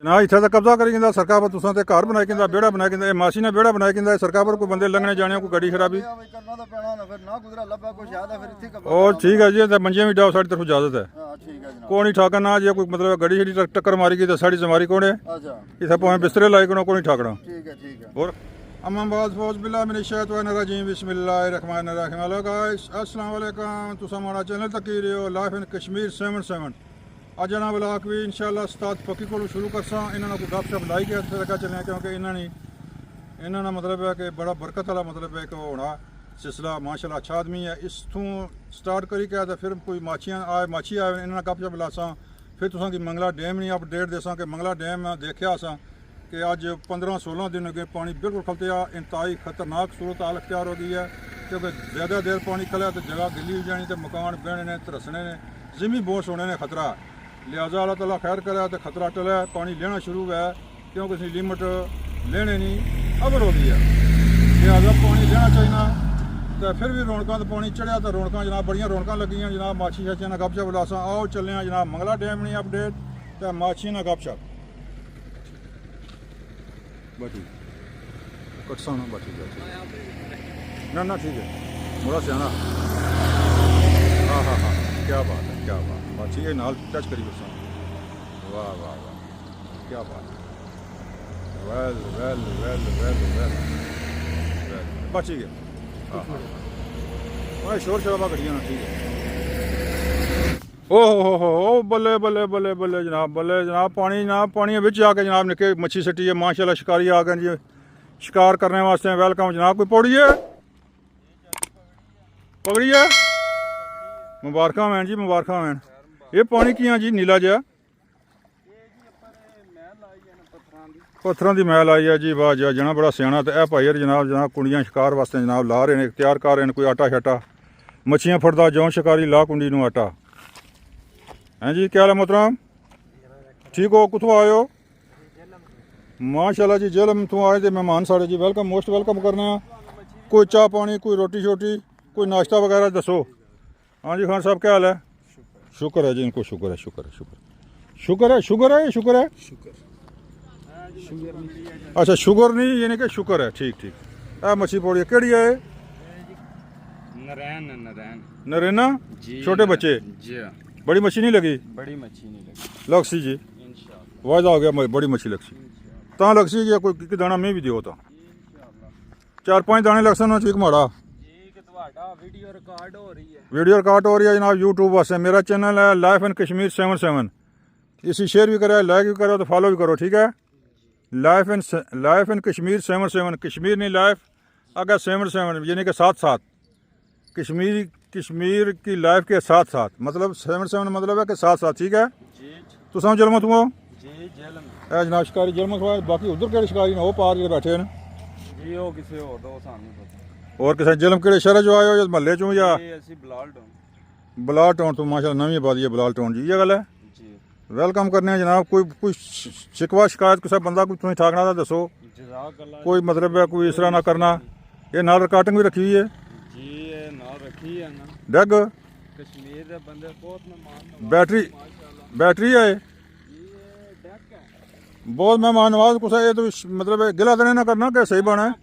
ना इत्थे तक कब्जा करी जंदा सरकार पर तुसां ते घर बनाई जंदा बेड़ा बनाई जंदा मासी ने बेड़ा बनाई जंदा सरकार पर कोई बंदे लंघने जाने कोई गड्डी खराबी करना तो पैना ना फिर ना गुजरा लब्बा कुछ याद है फिर इत्थे कब्जा और ठीक है जी ते मंजियां भी डाओ साडी तरफ इजाजत है हां ठीक है जनाब कोई नहीं ठाकना ना जे कोई मतलब गड्डी छड़ी टक्कर मारी गई तो साड़ी जमारी कौन है अच्छा इत्थे भावें बिस्तरे लाई कोई नहीं ठाकना ठीक है और अम्माबाद फौज बिल्लाह मिनश शैतानिर रजीम बिस्मिल्लाहिर्रहमानिर रहीम हेलो गाइस अस्सलाम वालेकुम तुसा हमारा चैनल तक ही रहो लाइफ इन कश्मीर 77 अज ना ब्लॉग भी इंशाल्लाह उस्ताद फकी को शुरू करसा इन्होंने कोई गपशप लाई के तरीका चलिया क्योंकि इन्होंने मतलब है कि बड़ा बरकत वाला मतलब है कि होना सिलसिला माशाल्लाह अच्छा आदमी है इसूँ स्टार्ट करी के तो फिर कोई माछियाँ आए माछी आए इन्होंने गपशप लासा फिर तुसा की मंगला डैम नहीं अपडेट देसा कि मंगला डैम देखा असा कि अज 15-16 दिन हो गए पानी बिल्कुल खलतिया इंतहाई खतरनाक सूरत हाल अख्तियार हो गई है क्योंकि ज़्यादा देर पानी खलिया तो जगह गिली हो जानी तो मकान बहने ने तरसने ने ज़मीन बोश होने ने खतरा लिहाजा अल्लाह ताला खैर करे तो खतरा टले पानी लेना शुरू है क्योंकि इसकी लिमिट लेने नहीं अबर हो गई है लिहाजा पानी लेना चाहिए तो फिर भी रौनक तो पानी चढ़िया तो रौनक जनाब बड़िया रौनक लगियाँ जनाब माछी शाचियाँ गपशप लासा आओ चले जनाब मंगला डैम नहीं अपडेट तो माछियाँ ना गपशप बाटी कटसा ना बाटी ना ना ठीक है बड़ा सियाना हाँ हाँ हाँ क्या बात है क्या बात बाची ये नाल टच करी कटसा वाह वाह वाह क्या बात well well well well well बाची गया हाँ हाँ भाई शोर शराबा करिए ना ठीक है ओ बल्ले बल्ले बल्ले बल्ले जनाब पानी बिच आके जनाब निके मच्छी सट्टी है माशाल्लाह शिकारी आ गए जी शिकार करने वास्ते वेलकम जनाब कोई पौड़ी है पकड़ी है मुबारक मैन जी मुबारक मैन ये पानी किया जी नीला जहा पत्थर की मैल आई है जी वाह जी जना बड़ा सियाना तो यह भाई जनाब कुंडियां शिकार वास्ते जनाब ला रहे हैं तैयार कर रहे हैं कोई आटा शाटा मच्छियां फड़दा जौं शिकारी ला कुंडी नूं आटा हैं जी क्या हाल है मोहतरम ठीक हो कितों आए हो माशाल्लाह जी जेलम तो आए थे मेहमान साढ़े जी वेलकम मोस्ट वेलकम करने कोई चाह पानी कोई रोटी शोटी कोई नाश्ता वगैरह दसो हाँ जी खान साहब क्या हाल है शुक्र है जी इनको शुक्र है शुक्र है शुक्र शुक्र है शुक्र है शुक्र है अच्छा शुगर नहीं यानी कि शुक्र है ठीक ठीक मच्छी पौड़ी केड़ी है नरेना छोटे बच्चे बड़ी मच्छी नहीं लगी बड़ी मच्छी नहीं लगी लक्सी जी वायदा हो गया बड़ी मच्छी लक्सी ता लक्सी जी कोई दाना में भी दियो तो 4-5 दाने लक्सन ठीक माड़ा वीडियो रिकॉर्ड हो रही है जनाब यूट्यूब वास्ते मेरा चैनल है लाइफ इन कश्मीर 77 इसी शेयर भी करो लाइक भी करो तो फॉलो भी करो ठीक है लाइफ इन कश्मीर 77 कश्मीर नहीं लाइफ अगर 77 यानी कि साथ साथ कश्मीर की लाइफ के साथ साथ मतलब 77 मतलब है कि साथ साथ ठीक है तो सम जलमत हुआ जनाब शिकारी जलमत हुआ बाकी उधर के शिकारी ने वो पार के बैठे हैं और किसी जलम के शहर जो आए हो महल्ले चो या बलाल टाउन तो माशा नवी आबादी है बलाल टाउन जी ये गल है वेलकम करने जनाब कोई शिकवा शिकायत किसी बंदा कोई तुम्हें ठाकना था दसो कोई मतलब है कोई इस तरह ना करना ये नाल रिकॉर्डिंग भी रखी हुई है डग बैटरी है बहुत मेहमान नवाज कुछ ये तो मतलब गिला तो नहीं ना करना कि सही बना है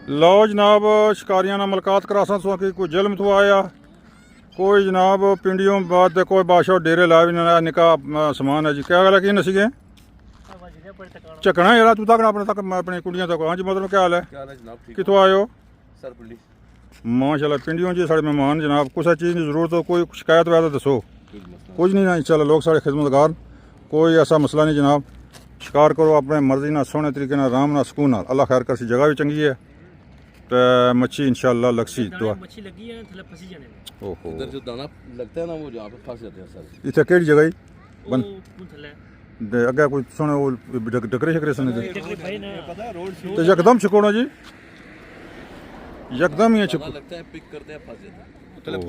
लो जनाब शिकारियां ना मुलाकात करासा तो कोई जलम तो आया कोई जनाब पिंडियों बाद कोई बादशाह डेरे ला भी निका समान है जी क्या गल है कि नसी गए झकना यार तू तक अपने तक अपनी कुड़ियां तक हाँ जी मतलब क्या हाल है कितों आए हो माशाल्लाह पिंडियों जी साढ़े मेहमान जनाब कुछ चीज़ की जरूरत हो कोई शिकायत वगैरह दसो कुछ नहीं ना इंशाल्लाह लोग साढ़े खिदमतगार कोई ऐसा मसला नहीं जनाब शिकार करो अपने मर्जी ना सोहने तरीके ना आराम ना सुकून नाल अल्लाह खैर कर जगह भी चंगी है तो मच्छी इंशाल्लाह लग्सी दुआ ओहो इधर जो दाना लगता है ना वो जहाँ पे फंस जाते हैं सर इतने केड़ी जगह ही बन अगे कोई सोने वो डकरे शकरे सुने तो यकदम छिकोना जी यकदम ही छिको लगता है पिक करते हैं फंस जाते हैं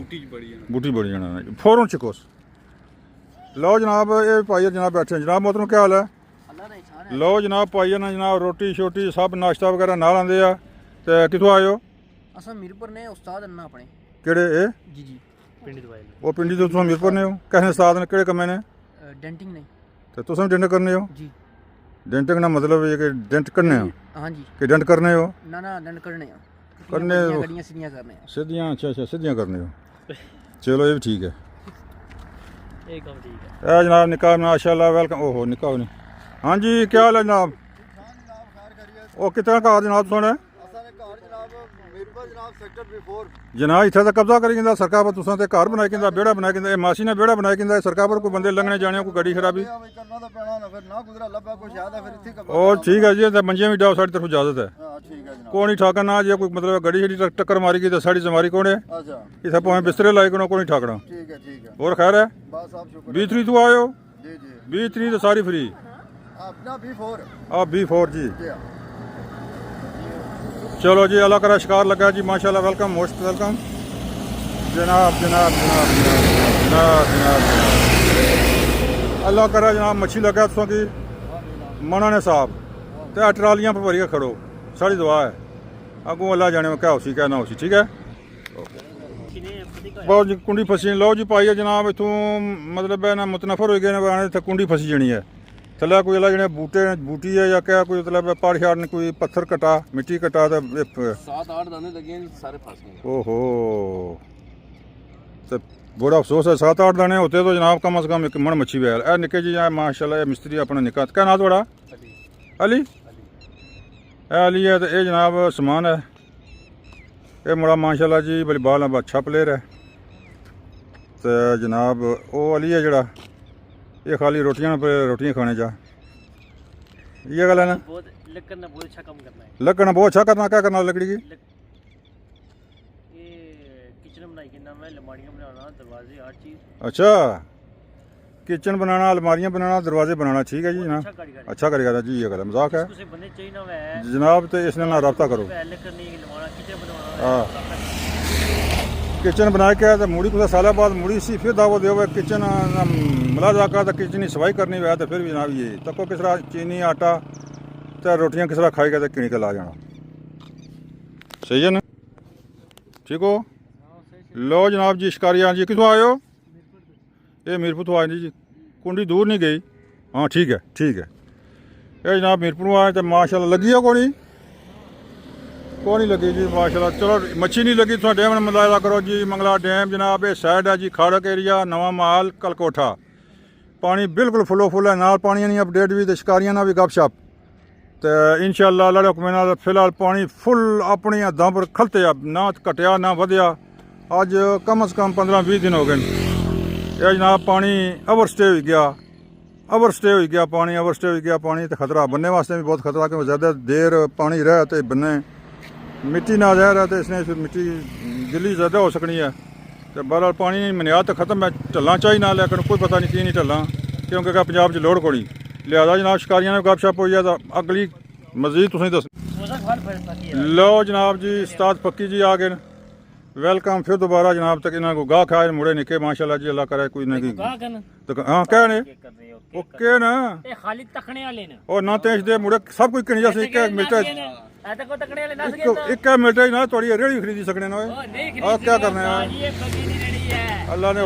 बूटी बड़ी जाना फौरन छिकोस लो जनाब ये भाई जनाब बैठे जनाब मोहतरम क्या हाल है लो जनाब भाई ना जनाब रोटी शोटी सब नाश्ता वगैरह नाल आंदे आ ते किथों आए हो असा मीरपुर ने उस्ताद अन्ना अपने केड़े ए जी जी ਪਿੰਡੀ ਦਵਾਈ ਉਹ ਪਿੰਡੀ ਤੋਂ ਤੁਸੀਂ ਮਿਰਪੁਰ ਨੇ ਹੋ ਕਿਸੇ ਉਸਤਾਦ ਨੇ ਕਿਹੜੇ ਕੰਮੇ ਨੇ ਡੈਂਟਿੰਗ ਨੇ ਤੇ ਤੁਸੀਂ ਡੈਂਟ ਕਰਨੇ ਹੋ ਜੀ ਡੈਂਟਿੰਗ ਦਾ ਮਤਲਬ ਇਹ ਕਿ ਡੈਂਟ ਕਰਨੇ ਹੋ ਹਾਂਜੀ ਕਿ ਡੈਂਟ ਕਰਨੇ ਹੋ ਨਾ ਡੈਂਟ ਕਰਨੇ ਆ ਕਰਨੇ ਗੱਡੀਆਂ ਸਿੱਧੀਆਂ ਕਰਨੇ ਆ ਸਿੱਧੀਆਂ ਅੱਛਾ ਸਿੱਧੀਆਂ ਕਰਨੇ ਹੋ ਚਲੋ ਇਹ ਵੀ ਠੀਕ ਹੈ ਇਹ ਕੰਮ ਠੀਕ ਹੈ ਇਹ ਜਨਾਬ ਨਿਕਾਹ ਮਾਸ਼ਾਅੱਲਾ ਵੈਲਕਮ ਓਹੋ ਨਿਕਾਹ ਨਹੀਂ ਹਾਂਜੀ ਕੀ ਹਾਲ ਹੈ ਜਨਾਬ ਉਹ ਕਿਤਨਾ ਘਰ ਜਨਾਬ ਸੁਣ ਅਸਾਂ ਨੇ ਘਰ ਜਨਾਬ ਮੀਰਪੁਰ ਜਨਾਬ ਸੈਕਟਰ B4 ਜਨਾਬ ਇੱਥੇ ਤਾਂ ਕਬਜ਼ਾ ਕਰੀ ਜਾਂਦਾ ਸਰਕਾਰ ਪਰ ਤੁਸੀਂ ਤੇ ਘਰ ਬਣਾਈ ਕਿੰਦਾ ਵਿਹੜਾ ਬਣਾਈ ਕਿੰਦਾ ਇਹ ਮਾਸੀ ਨੇ ਵਿਹੜਾ ਬਣਾਈ ਕਿੰਦਾ ਸਰਕਾਰ ਪਰ ਕੋਈ ਬੰਦੇ ਲੰਘਣੇ ਜਾਣੇ ਕੋਈ ਗੱਡੀ ਖਰਾਬੀ ਕਰਨਾ ਤਾਂ ਪੈਣਾ ਨਾ ਫਿਰ ਨਾ ਗੁਜ਼ਰਾ ਲੱਭਾ ਕੁਛ ਯਾਦ ਹੈ ਫਿਰ ਇੱਥੇ ਕਬਜ਼ਾ ਉਹ ਠੀਕ ਹੈ ਜੀ ਤੇ ਮੰਜੀਆਂ ਵੀ ਡਾਓ ਸਾਡੀ ਤਰਫੋਂ ਇਜਾਜ਼ਤ ਹੈ ਹਾਂ ਠੀਕ ਹੈ ਜਨਾਬ ਕੋਈ ਨਹੀਂ ਠਾਕਣਾ ਨਾ ਜੇ ਕੋਈ ਮਤਲਬ ਗੱਡੀ ਛੜੀ ਟੱਕਰ ਮਾਰੀ ਗਈ ਤਾਂ ਸਾਡੀ ਜ਼ਿੰਮੇਵਾਰੀ ਕੌਣ ਹੈ ਅੱਛਾ ਇੱਥੇ ਭਾਵੇਂ ਬਿਸਤਰੇ ਲਾਇਕ ਕੋਈ ਨਹੀਂ ਠਾਕਣਾ ਠੀਕ ਹੈ ਹੋਰ ਖੈਰ ਹੈ ਬਸ ਆਪ ਸ਼ੁਕਰ 20 ਤਰੀਕ ਤੋਂ ਆਇਓ ਜੀ ਜੀ 20 ਤਰੀਕ ਤੋਂ ਸਾਰੀ ਫ੍ਰੀ ਆਪਣਾ B4 ਆ B4 ਜੀ ਜੀ चलो जी अल्लाह करा शिकार लगा जी माशाल्लाह वेलकम मोस्ट वेलकम जनाब जनाब जनाब जनाब जनाब जनाब अल्लाह करा जनाब मच्छी लगा तुसों की मना ने साहब ते ट्रालियां पर भरिए खड़ो सारी दुआ है अगू अल्लाह जाने में क्या उसी क्या ना उसी ठीक है बहुत जी कुंडी फसी लो जी पाई है जनाब इतों मतलब है ना मुतनफर हो गए ने इतने कुंडी फसी जानी है थल्ले कोई अल्लाह जने बूटे बूटी है या क्या कोई मतलब पहाड़ शाड़ ने कोई पत्थर कटा मिट्टी कटा तो 7-8 दाने लगे हैं सारे फंस गए ओहो तो बड़ा अफसोस है 7-8 दाने होते तो जनाब कम से कम एक मन मच्छी बैल ए निके जी माशाल्लाह ये मिस्त्री अपना निका क्या नाम थोड़ा अली अली है तो ये जनाब समान है ये मुड़ा माशाल्लाह जी बड़ी बाल अच्छा प्लेयर है तो जनाब वो अली है जड़ा ये खाली रोटियां खाने जा ये गल है ना बहुत लकड़ना बहुत अच्छा काम करना है लकड़ना बहुत अच्छा करना क्या करना लकड़ी की ये किचन बनाई के नाम है अलमारियां बनाना दरवाजे हर चीज अच्छा किचन बनाना अलमारियां बनाना दरवाजे बनाना ठीक है जी ना अच्छा कारीगर अच्छा करेगा जी ये गल है मजाक है उसे बंदे चाहिए ना वह जनाब तो इसने ना रब्ता करो लकड़नी लवाना किचन बनवाना हाँ किचन बना के तो मुड़ी कुछ साल बाद मुड़ी सी फिर दावत दो किचन मलाजा का तो किचन की सफाई करनी है तो फिर भी जनाब ये तको किस तरह चीनी आटा तो रोटियां किस तरह खाएगा तो किणी के ला जाना सही है ना ठीक हो लो जनाब जी शिकारिया जी कितों आए हो ये मीरपुर तो आए नहीं जी कुंडी दूर नहीं गई हाँ ठीक है ये जनाब मीरपुर आए तो माशाल्लाह लगी है को नहीं लगी जी माशाल्लाह चलो मच्छी नहीं लगी तो डैम मुलाजा करो जी मंगला डैम जनाब ये साइड है जी खाड़क एरिया नवा महल कलकोठा पानी बिल्कुल फुलो फुल है नाल पानी नहीं अपडेट भी तो शिकारियां ना भी गपशप तो इंशाअल्लाह अल्लाह दे हुक्म नाल फिलहाल पानी फुल अपनी हद्दां पर खलते ना घटिया ना वधिया अज कम से कम 15-20 दिन हो गए ये जनाब पानी ओवर स्टे हो गया पानी ओवर स्टे हो गया पानी तो खतरा बनने वास्ते भी बहुत खतरा क्योंकि ज़्यादा देर पानी रहे तो बन्ने मिट्टी ना रह रहा तो इसने फिर मिट्टी गिली ज़्यादा हो सकनी है तो बहरहाल पानी मनियाद तो ख़त्म है ढलना चाहिए ना लेकिन कोई पता नहीं की नहीं ढलना क्योंकि पंजाब च लोड़ कोनी लिहाजा जनाब शिकारियां ने गपशप हो तो अगली मजीद तुसें दस लो जनाब जी उस्ताद फक्की जी आ गए वेलकम फिर दोबारा जनाब तक इन्होंने गाह खाए मुड़े निके माशाल्लाह जी अल्लाह करे कोई ना हाँ क्या ने ओके ना खाली तकने वाले ने और ना तेज दे मुड़े सब कुछ कहीं जैसे एक मिलता है एक मिनट ही ना थोड़ी रेड़ी खरीदी सकने ना क्या करना है अल्लाह ने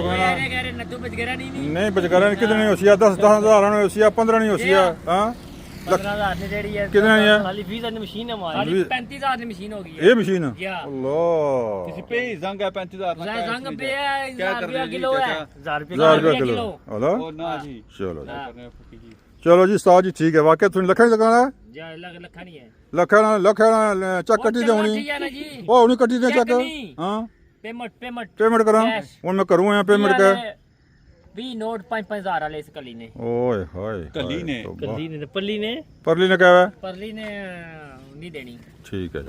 नहीं बचकारा कितने नहीं होशिया 10,000 नहीं होशिया 15 नहीं होशिया हाँ कितने नहीं है खाली 20,000 मशीन है हमारी 35,000 मशीन हो गई है ये मशीन अल्लाह किसी पे ही जंग है 35,000 जंग पे है 1000 रुपया किलो है 1000 रुपया किलो ओ ना जी चलो चलो जी उस्ताद जी ठीक है वाकई तुम लखा नहीं लगाना है लखा नहीं है लखा चक कट्टी दे होनी ओ उन्हें कट्टी दे चक हां पेमेंट करा हुन मैं करूं यहां पेमेंट का भी नोट 5-5,000 वाले इस कली ने ओए हाय कली ने परली ने क्या है परली ने नहीं देनी ठीक है